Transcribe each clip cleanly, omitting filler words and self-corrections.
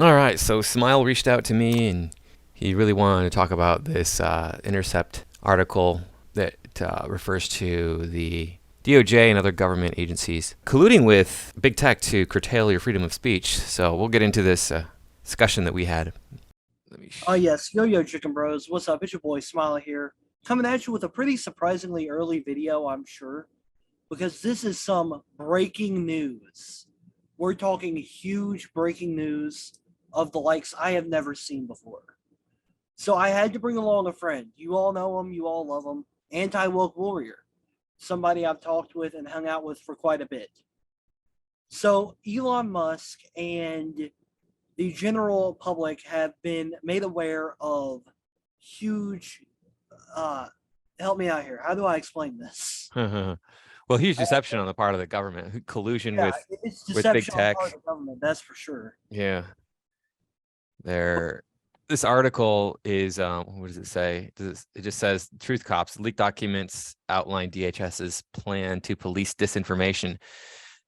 All right, so Smile reached out to me and he really wanted to talk about this Intercept article that refers to the DOJ and other government agencies colluding with big tech to curtail your freedom of speech. So we'll get into this discussion that we had. Let me Oh yes, Yo Chicken Bros. What's up? It's your boy Smiley here, coming at you with a pretty surprisingly early video, I'm sure, because this is some breaking news. We're talking huge breaking news of the likes I have never seen before. So I had to bring along a friend. You all know him, you all love him. Anti-woke warrior, somebody I've talked with and hung out with for quite a bit. So Elon Musk and the general public have been made aware of huge uh help me out here. How do I explain this? well, huge deception on the part of the government, collusion Yeah, with it's big deception on the part tech. of the government, that's for sure. Yeah, there. This article is what does it say? It just says Truth Cops leaked documents outline DHS's plan to police disinformation.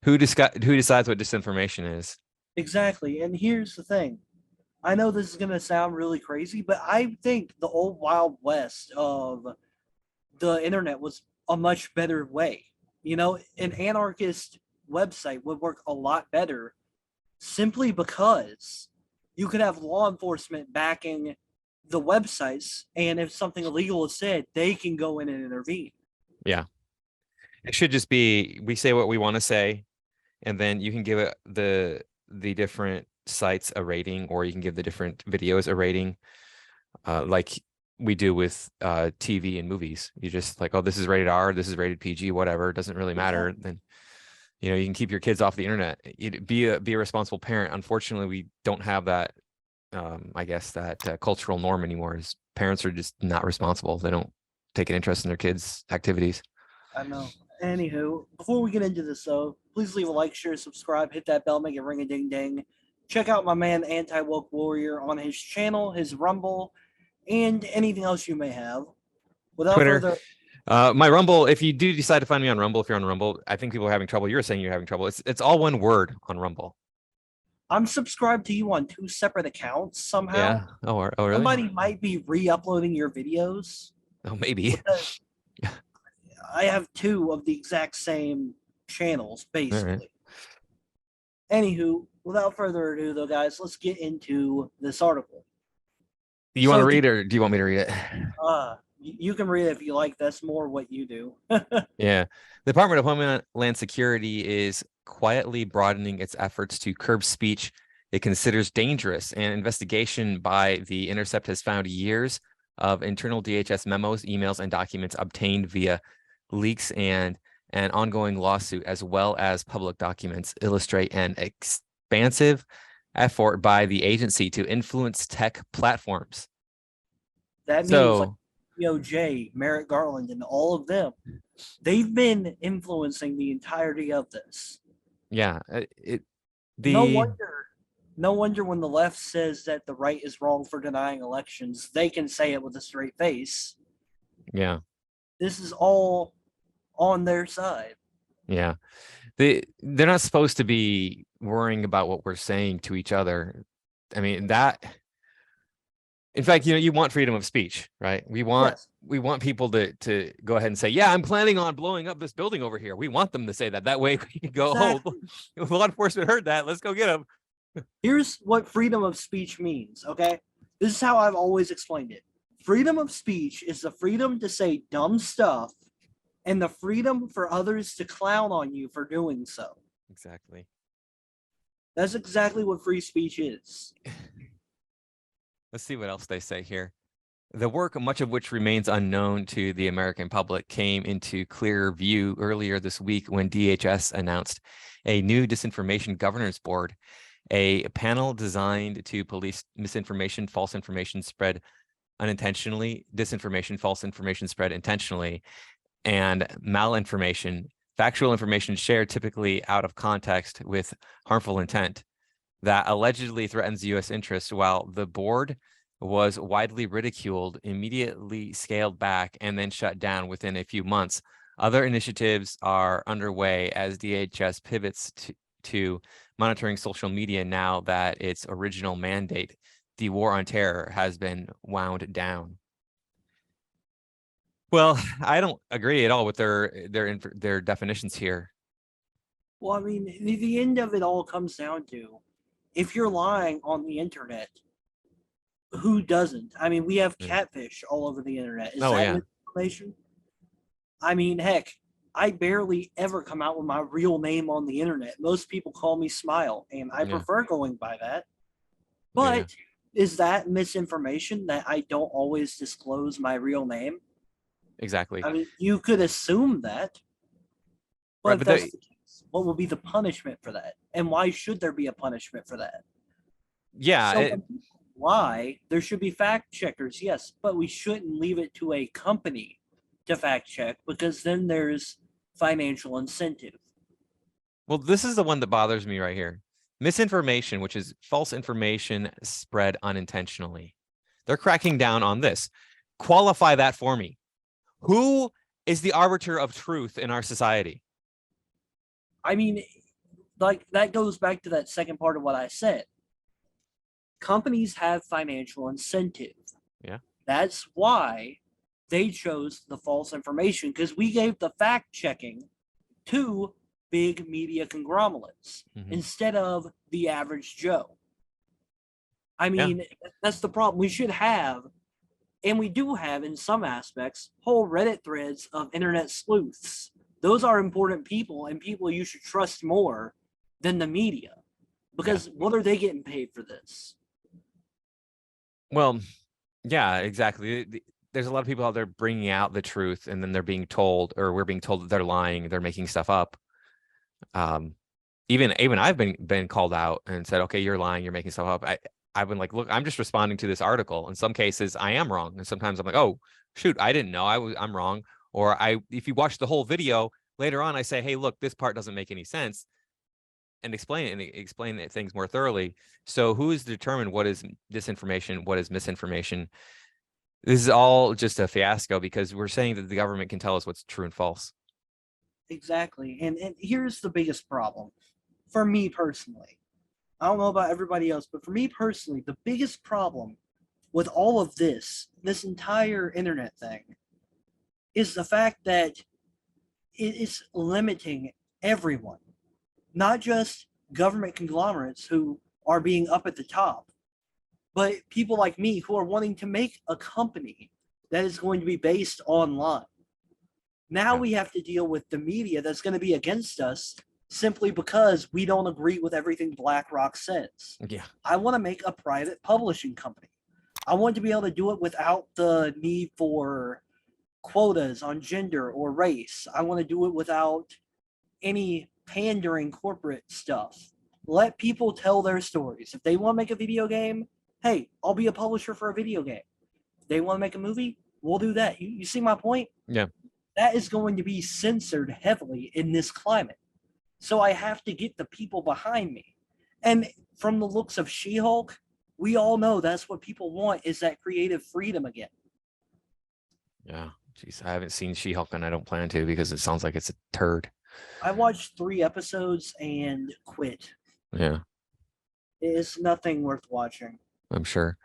Who decides what disinformation is? Exactly. And here's the thing. I know this is gonna sound really crazy, but I think the old Wild West of the internet was a much better way. An anarchist website would work a lot better simply because you could have law enforcement backing the websites, and if something illegal is said, they can go in and intervene. Yeah, it should just be we say what we want to say, and then you can give it the different sites a rating, or you can give the different videos a rating, like we do with TV and movies. You just like, oh, this is rated R, this is rated PG, whatever. It doesn't really matter. Exactly. Then you can keep your kids off the internet. Be a responsible parent. Unfortunately, we don't have that. I guess that cultural norm anymore is parents are just not responsible. They don't take an interest in their kids' activities. I know. Anywho, before we get into this, though, please leave a like, share, subscribe, hit that bell, make it ring a ding ding. Check out my man Anti Woke Warrior on his channel, his Rumble, and anything else you may have. Without Twitter. further, My Rumble, if you do decide to find me on Rumble, if you're on Rumble, I think people are having trouble. You're saying you're having trouble. It's all one word on Rumble. I'm subscribed to you on two separate accounts somehow. Yeah. Oh, really? Somebody might be re-uploading your videos Oh, maybe. because I have two of the exact same channels, All right. basically. Anywho, without further ado, though, guys, let's get into this article. You want to So, read, or do you want me to read it? you can read it if you like. That's more what you do. Yeah. The Department of Homeland Security is quietly broadening its efforts to curb speech it considers dangerous. An investigation by the Intercept has found years of internal DHS memos, emails, and documents obtained via leaks and an ongoing lawsuit, as well as public documents, illustrate an expansive effort by the agency to influence tech platforms. That means like So, DOJ, Merrick Garland, and all of them. They've been influencing the entirety of this. yeah, No the wonder, no wonder when the left says that the right is wrong for denying elections, they can say it with a straight face. yeah, This is all on their side. yeah. They're not supposed to be worrying about what we're saying to each other. I mean, that in fact, you want freedom of speech, right? Yes, We want people to go ahead and say, yeah, I'm planning on blowing up this building over here. We want them to say that. That way we can go, oh, exactly. law enforcement heard that. Let's go get them. Here's what freedom of speech means, okay? This is how I've always explained it. Freedom of speech is the freedom to say dumb stuff and the freedom for others to clown on you for doing so. Exactly. That's exactly what free speech is. Let's see what else they say here. The work, much of which remains unknown to the American public, came into clear view earlier this week when DHS announced a new disinformation governance board, a panel designed to police misinformation, false information spread unintentionally, disinformation, false information spread intentionally, and malinformation, factual information shared typically out of context with harmful intent that allegedly threatens U.S. interests. While the board was widely ridiculed, immediately scaled back, and then shut down within a few months, other initiatives are underway as DHS pivots to monitoring social media now that its original mandate, the war on terror, has been wound down. Well, I don't agree at all with their definitions here. Well, I mean, the end of it all comes down to if you're lying on the internet, who doesn't? I mean, we have catfish all over the internet. Is that misinformation? I mean, heck, I barely ever come out with my real name on the internet. Most people call me Smile, and I prefer going by that. But is that misinformation that I don't always disclose my real name? Exactly. I mean, you could assume that. But if that's the case, what will be the punishment for that? And why should there be a punishment for that? Yeah. So why there should be fact checkers, yes, but we shouldn't leave it to a company to fact check, because then there's financial incentive. Well, this is the one that bothers me right here. Misinformation, which is false information spread unintentionally. They're cracking down on this. Qualify that for me. Who is the arbiter of truth in our society? I mean, like, that goes back to that second part of what I said. Companies have financial incentive. Yeah. That's why they chose the false information, because we gave the fact checking to big media conglomerates instead of the average Joe. I mean, that's the problem. We should have, and we do have in some aspects, whole Reddit threads of internet sleuths. Those are important people, and people you should trust more than the media, because what are they getting paid for this? Well, yeah, exactly. There's a lot of people out there bringing out the truth, and then they're being told, or we're being told that they're lying, they're making stuff up. Even I've been called out and said, okay, you're lying, you're making stuff up. I've been like, look, I'm just responding to this article. In some cases I am wrong, and sometimes I'm like, oh shoot, I didn't know, I'm wrong. Or if you watch the whole video later on, I say, hey, look, this part doesn't make any sense, and explain things more thoroughly. So who is determined what is disinformation, what is misinformation? This is all just a fiasco, because we're saying that the government can tell us what's true and false. Exactly. And here's the biggest problem for me personally. I don't know about everybody else, but for me personally, the biggest problem with all of this entire internet thing, is the fact that it is limiting everyone, not just government conglomerates who are being up at the top, but people like me who are wanting to make a company that is going to be based online. Now we have to deal with the media that's going to be against us simply because we don't agree with everything BlackRock says. Yeah. I want to make a private publishing company. I want to be able to do it without the need for quotas on gender or race. I want to do it without any pandering corporate stuff. Let people tell their stories. If they want to make a video game, hey, I'll be a publisher for a video game. If they want to make a movie, we'll do that. You see my point? Yeah. That is going to be censored heavily in this climate. So I have to get the people behind me. And from the looks of She-Hulk, we all know that's what people want, is that creative freedom again. Yeah. Jeez, I haven't seen She-Hulk, and I don't plan to, because it sounds like it's a turd. I watched 3 episodes and quit. Yeah. It's nothing worth watching. I'm sure.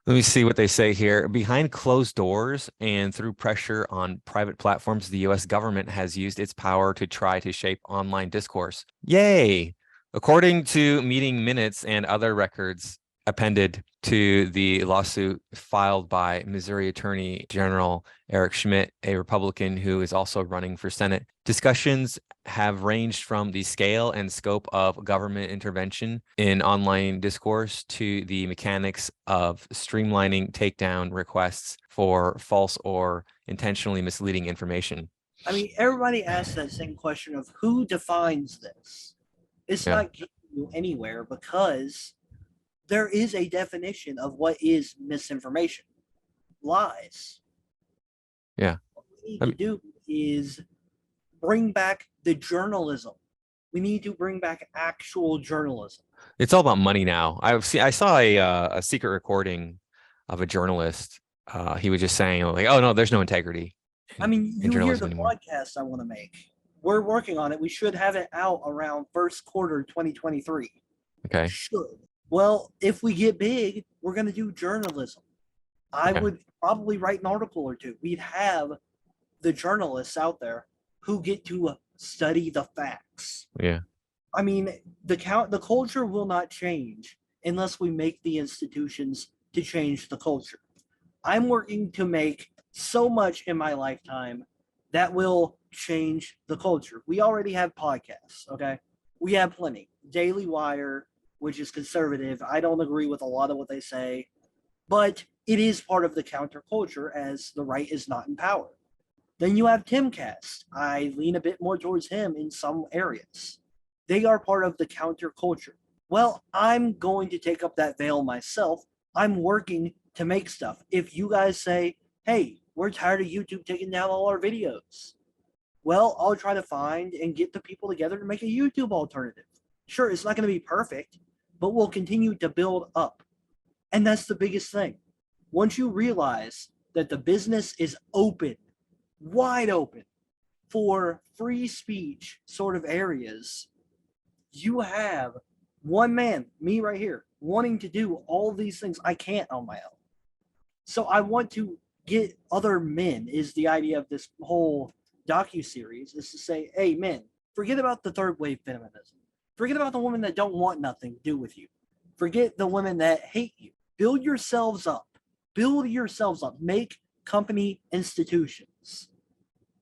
Let me see what they say here. Behind closed doors and through pressure on private platforms, the U.S. government has used its power to try to shape online discourse. Yay! According to meeting minutes and other records appended to the lawsuit filed by Missouri Attorney General Eric Schmidt, a Republican who is also running for Senate, discussions have ranged from the scale and scope of government intervention in online discourse to the mechanics of streamlining takedown requests for false or intentionally misleading information. I mean, everybody asks that same question of who defines this. It's not getting you anywhere, because there is a definition of what is misinformation. Lies. Yeah. What we need to do is bring back the journalism. We need to bring back actual journalism. It's all about money now. I saw a secret recording of a journalist. He was just saying, like, oh no, there's no integrity. I mean, you hear the anymore. podcast I want to make. we're working on it. We should have it out around first quarter 2023. Okay. Should. Well, if we get big, we're going to do journalism. I Okay. would probably write an article or two. We'd have the journalists out there who get to study the facts. Yeah. I mean, the culture will not change unless we make the institutions to change the culture. I'm working to make so much in my lifetime that will change the culture. We already have podcasts, okay? We have plenty. Daily Wire, which is conservative. I don't agree with a lot of what they say, but it is part of the counterculture as the right is not in power. Then you have Timcast. I lean a bit more towards him in some areas. They are part of the counterculture. Well, I'm going to take up that veil myself. I'm working to make stuff. If you guys say, hey, we're tired of YouTube taking down all our videos, well, I'll try to find and get the people together to make a YouTube alternative. Sure, it's not going to be perfect, but we'll continue to build up. And that's the biggest thing. Once you realize that the business is open, wide open, for free speech sort of areas, you have one man, me right here, wanting to do all these things I can't on my own. So I want to get other men, is the idea of this whole docu-series, is to say, hey, men, forget about the third wave feminism. Forget about the women that don't want nothing to do with you. Forget the women that hate you. Build yourselves up. Build yourselves up. Make company institutions.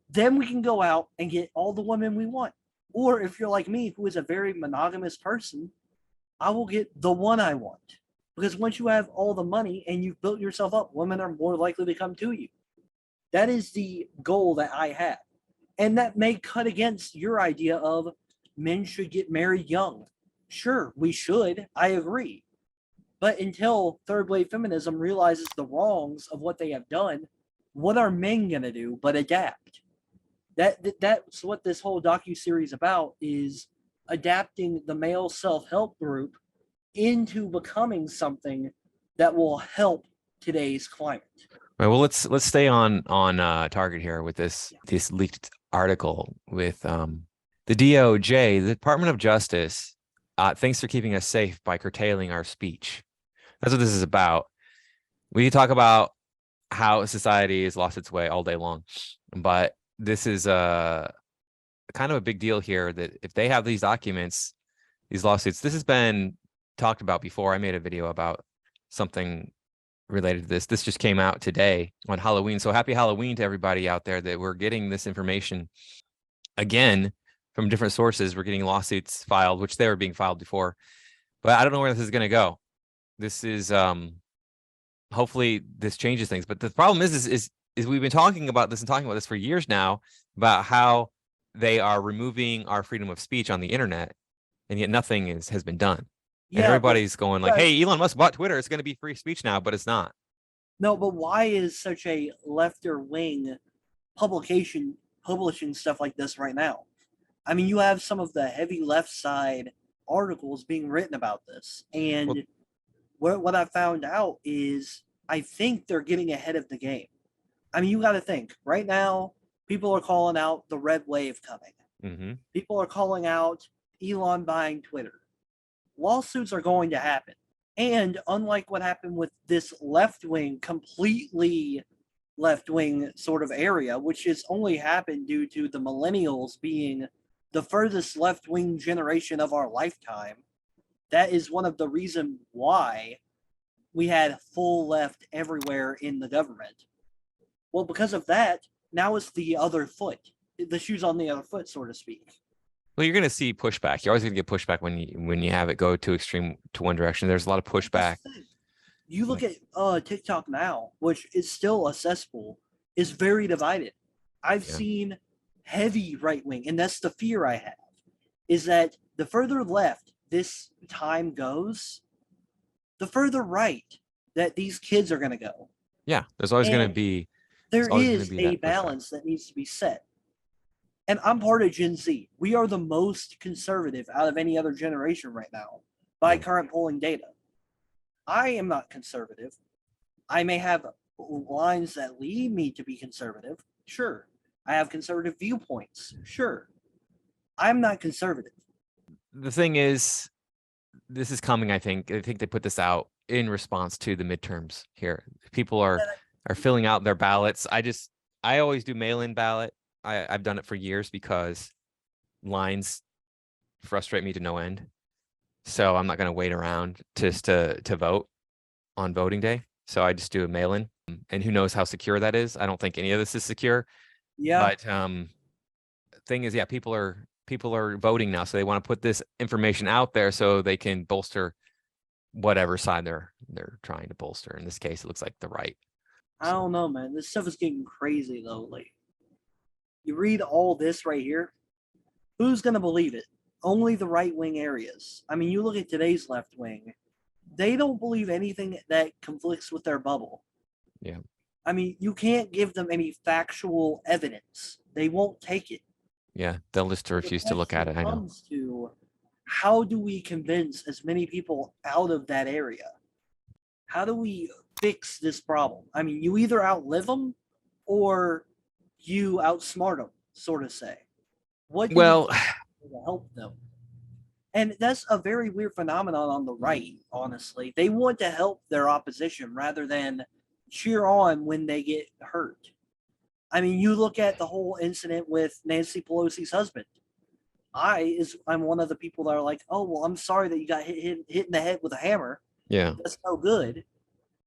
Then we can go out and get all the women we want. Or if you're like me, who is a very monogamous person, I will get the one I want. Because once you have all the money and you've built yourself up, women are more likely to come to you. That is the goal that I have. And that may cut against your idea of men should get married young. Sure, we should. I agree. But until third wave feminism realizes the wrongs of what they have done, what are men going to do but adapt? That's what this whole docu-series about, is adapting the male self-help group into becoming something that will help today's climate. All right, well, let's stay on target here with this leaked article with the DOJ, the Department of Justice. Thanks for keeping us safe by curtailing our speech. That's what this is about. We talk about how society has lost its way all day long, but this is kind of a big deal here, that if they have these documents, these lawsuits, this has been talked about before. I made a video about something related to this. This just came out today on Halloween. So happy Halloween to everybody out there, that we're getting this information again from different sources. We're getting lawsuits filed, which they were being filed before, but I don't know where this is going to go. This is hopefully this changes things. But the problem is we've been talking about this for years now, about how they are removing our freedom of speech on the internet, and yet nothing has been done. Yeah, and everybody's going like, hey, Elon Musk bought Twitter, it's going to be free speech now, but it's not. No, but why is such a lefter wing publication publishing stuff like this right now? I mean, you have some of the heavy left side articles being written about this, and what I found out is I think they're getting ahead of the game. I mean, you got to think right now, people are calling out the red wave coming. Mm-hmm. People are calling out Elon buying Twitter. Lawsuits are going to happen. And unlike what happened with this left-wing, completely left-wing sort of area, which has only happened due to the millennials being the furthest left-wing generation of our lifetime, that is one of the reasons why we had full left everywhere in the government. Well, because of that, now it's the other foot. The shoe's on the other foot, so to speak. Well, you're going to see pushback. You're always going to get pushback when you have it go to extreme to one direction. There's a lot of pushback. You look at TikTok now, which is still a cesspool, is very divided. I've seen heavy right wing, and that's the fear I have, is that the further left this time goes, the further right that these kids are going to go. Yeah, there's always going to be. There is a balance that needs to be set. And I'm part of Gen Z. We are the most conservative out of any other generation right now by current polling data. I am not conservative. I may have lines that lead me to be conservative. Sure. I have conservative viewpoints. Sure. I'm not conservative. The thing is, this is coming, I think. I think they put this out in response to the midterms here. People are filling out their ballots. I always do mail-in ballot. I've done it for years because lines frustrate me to no end. So I'm not going to wait around just to vote on voting day. So I just do a mail-in. And who knows how secure that is? I don't think any of this is secure. Yeah, But thing is, yeah, people are voting now, so they want to put this information out there so they can bolster whatever side they're trying to bolster. In this case, it looks like the right. I don't know, man. This stuff is getting crazy though. Like, you read all this right here, who's gonna believe it? Only the right wing areas. I mean, you look at today's left wing, they don't believe anything that conflicts with their bubble. Yeah. I mean, you can't give them any factual evidence. They won't take it. Yeah, they'll just refuse to look at it. I know. Comes to how do we convince as many people out of that area? How do we fix this problem? I mean, you either outlive them or you outsmart them, sort of say. What do Well, we do to help them? And that's a very weird phenomenon on the right, honestly. They want to help their opposition rather than cheer on when they get hurt. I mean, you look at the whole incident with Nancy Pelosi's husband. I'm one of the people that are like, oh well, I'm sorry that you got hit in the head with a hammer. yeah, That's no good.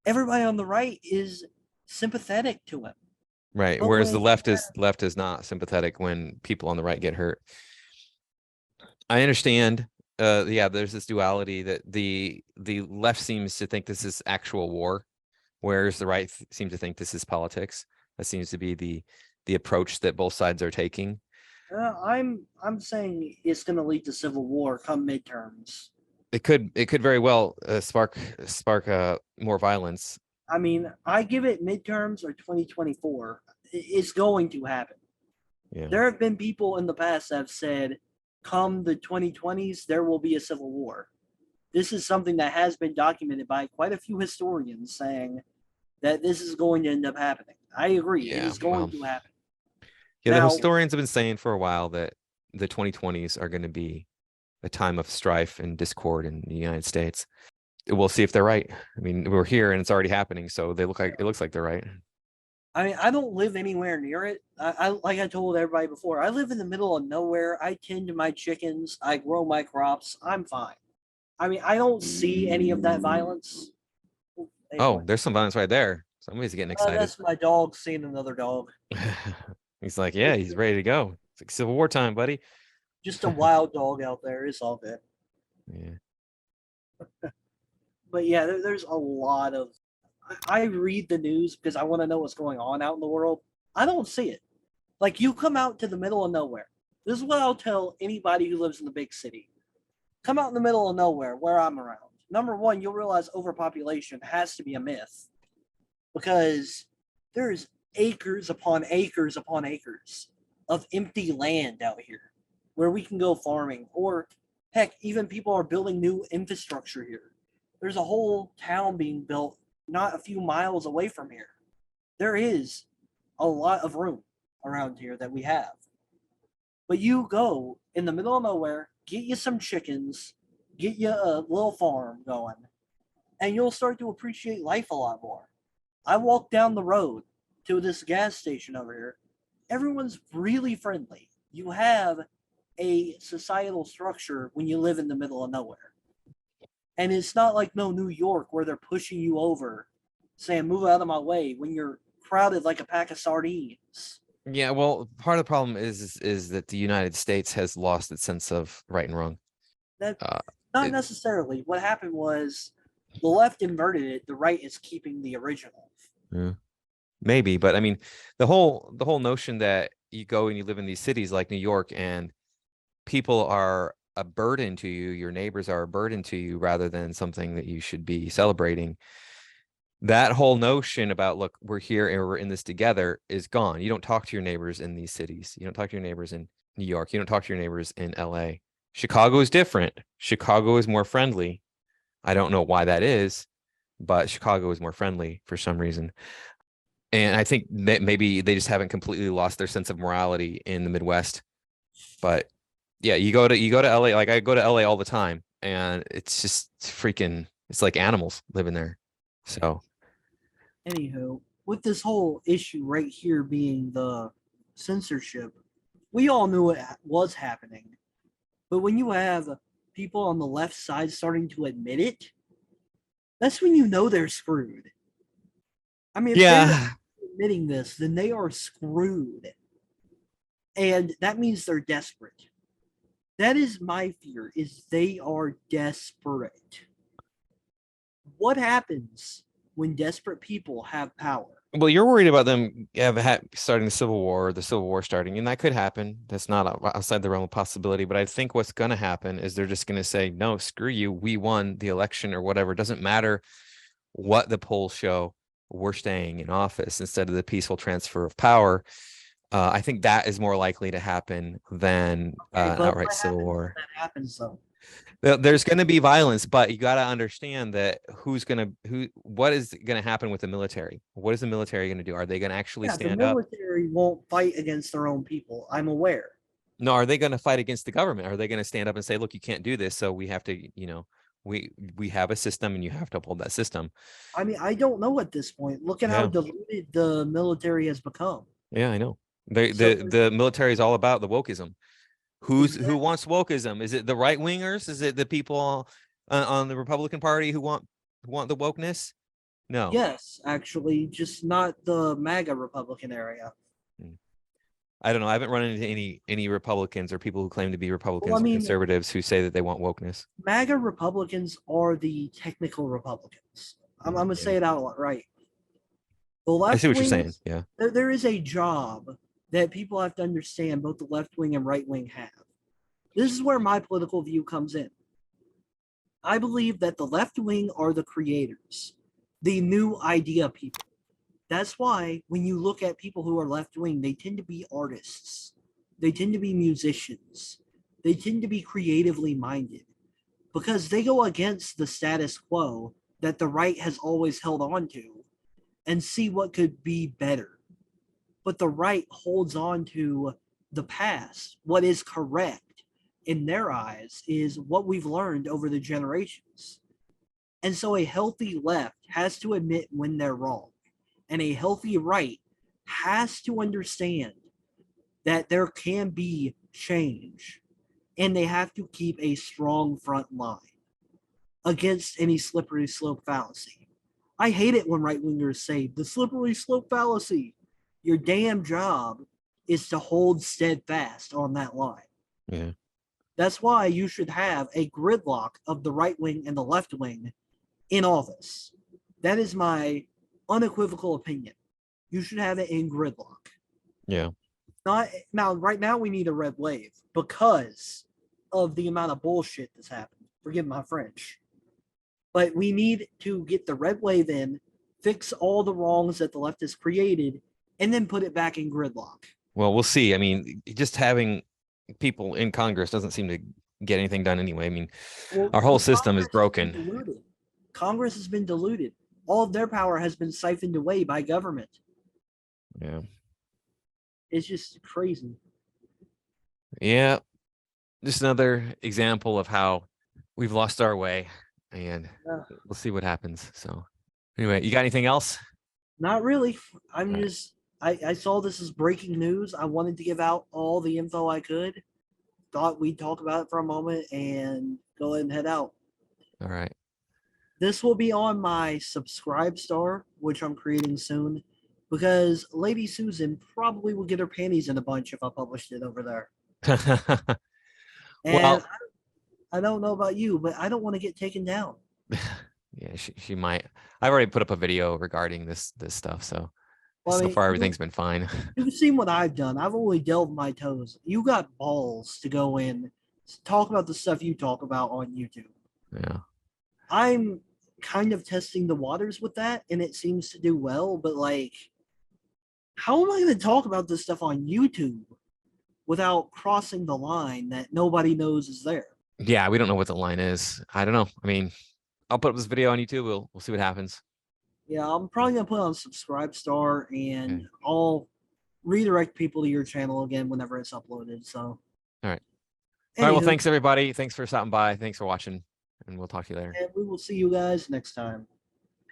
Everybody on the right is sympathetic to him. right. But Whereas the when left is not sympathetic when people on the right get hurt. I understand. Yeah, there's this duality that the left seems to think this is actual war, whereas the right seems to think this is politics. That seems to be the approach that both sides are taking. I'm saying it's going to lead to civil war come midterms. It could very well spark more violence. I mean, I give it midterms or 2024. It's going to happen. Yeah. There have been people in the past that have said, come the 2020s, there will be a civil war. This is something that has been documented by quite a few historians saying that this is going to end up happening. I agree. It Yeah, is going well, to happen. yeah, the Now, historians have been saying for a while that the 2020s are going to be a time of strife and discord in the United States. We'll see if they're right. I mean, we're here and it's already happening, so it looks like they're right. I mean, I don't live anywhere near it. I like I told everybody before, I live in the middle of nowhere. I tend to my chickens. I grow my crops. I'm fine. I mean, I don't see any of that violence. Oh, there's some violence right there. Somebody's getting excited. That's my dog seeing another dog. He's like, yeah, he's ready to go. It's like Civil War time, buddy. Just a wild dog out there. It's all good. Yeah. But yeah, there's a lot of. I read the news because I want to know what's going on out in the world. I don't see it. Like, you come out to the middle of nowhere. This is what I'll tell anybody who lives in the big city. Come out in the middle of nowhere where I'm around. Number one, you'll realize overpopulation has to be a myth because there's acres upon acres upon acres of empty land out here where we can go farming, or heck, even people are building new infrastructure here. There's a whole town being built not a few miles away from here. There is a lot of room around here that we have. But you go in the middle of nowhere, get you some chickens, get you a little farm going, and you'll start to appreciate life a lot more. I walk down the road to this gas station over here. Everyone's really friendly. You have a societal structure when you live in the middle of nowhere. And it's not like New York where they're pushing you over, saying, move out of my way, when you're crowded like a pack of sardines. Yeah, well, part of the problem is that the United States has lost its sense of right and wrong. That not necessarily. What happened was the left inverted it. The right is keeping the original. Yeah, maybe, but I mean, the whole notion that you go and you live in these cities like New York and people are a burden to you, your neighbors are a burden to you rather than something that you should be celebrating. That whole notion about, look, we're here and we're in this together is gone. You don't talk to your neighbors in these cities. You don't talk to your neighbors in New York. You don't talk to your neighbors in LA. Chicago is different. Chicago is more friendly. I don't know why that is, but Chicago is more friendly for some reason. And I think that maybe they just haven't completely lost their sense of morality in the Midwest. But Yeah, you go to LA, like I go to LA all the time, and it's just freaking, it's like animals living there. So Anywho, with this whole issue right here being the censorship, we all knew it was happening. But when you have people on the left side starting to admit it, that's when you know they're screwed. I mean, if they're yeah, admitting this, then they are screwed. And that means they're desperate. That is my fear, is they are desperate. What happens when desperate people have power? well, you're worried about them starting the Civil War, or the Civil War starting, and that could happen. That's not outside the realm of possibility. But I think what's going to happen is they're just going to say, "No, screw you. We won the election, or whatever. It doesn't matter what the polls show. We're staying in office instead of the peaceful transfer of power." I think that is more likely to happen than Okay, an but outright what civil happens war. when that happens though? There's going to be violence, but you got to understand that what is going to happen with the military? What is the military going to do? Are they going to actually Yeah, the stand up? military won't fight against their own people. I'm aware. No, are they going to fight against the government? Are they going to stand up and say, look, you can't do this, so we have to, we have a system and you have to uphold that system. I mean, I don't know at this point. Look at how Yeah, diluted the military has become. yeah, I know. The So the military is all about the wokeism. Who exactly, wants wokeism? Is it the right wingers? Is it the people on the Republican Party who want the wokeness? No. yes, actually, just not the MAGA Republican area. Hmm. I don't know. I haven't run into any Republicans or people who claim to be Well, I Republicans or mean, conservatives who say that they want wokeness. MAGA Republicans are the technical Republicans. I'm gonna Yeah. say it out right. The I see left what you're saying. wings, Yeah. there is a job that people have to understand both the left wing and right wing have. This is where my political view comes in. I believe that the left wing are the creators, the new idea people. That's why when you look at people who are left wing, they tend to be artists, they tend to be musicians, they tend to be creatively minded because they go against the status quo that the right has always held on to and see what could be better. But the right holds on to the past. What is correct in their eyes is what we've learned over the generations. And so a healthy left has to admit when they're wrong. And a healthy right has to understand that there can be change. And they have to keep a strong front line against any slippery slope fallacy. I hate it when right wingers say the slippery slope fallacy. Your damn job is to hold steadfast on that line. Yeah. That's why you should have a gridlock of the right wing and the left wing in office. That is my unequivocal opinion. You should have it in gridlock. Yeah. Not now. Right now, we need a red wave because of the amount of bullshit that's happened. Forgive my French, but we need to get the red wave in, fix all the wrongs that the left has created, and then put it back in gridlock. Well, we'll see. I mean, just having people in Congress doesn't seem to get anything done anyway. I mean, Well, our whole the system is Congress has been broken. diluted. Congress has been diluted. All of their power has been siphoned away by government. Yeah. It's just crazy. Yeah. Just another example of how we've lost our way, and Uh, we'll see what happens. So anyway, you got anything else? Not really. I'm All right. just I saw this as breaking news. I wanted to give out all the info I could. Thought we'd talk about it for a moment and go ahead and head out. All right. This will be on my subscribe star, which I'm creating soon, because Lady Susan probably will get her panties in a bunch if I published it over there. And Well, I don't know about you, but I don't want to get taken down. yeah, she might. I've already put up a video regarding this stuff, so Well, I so mean, far everything's been fine. you've seen what I've done. I've only delved my toes. You got balls to go in, talk about the stuff you talk about on YouTube. Yeah. I'm kind of testing the waters with that, and it seems to do well. But like, how am I going to talk about this stuff on YouTube without crossing the line that nobody knows is there? Yeah, we don't know what the line is. I don't know. I mean, I'll put up this video on YouTube. We'll see what happens. Yeah, I'm probably going to put on Subscribe Star, and Okay. I'll redirect people to your channel again whenever it's uploaded. So, All right. All right. Well, Anywho, thanks everybody. Thanks for stopping by. Thanks for watching, and we'll talk to you later. and we will see you guys next time.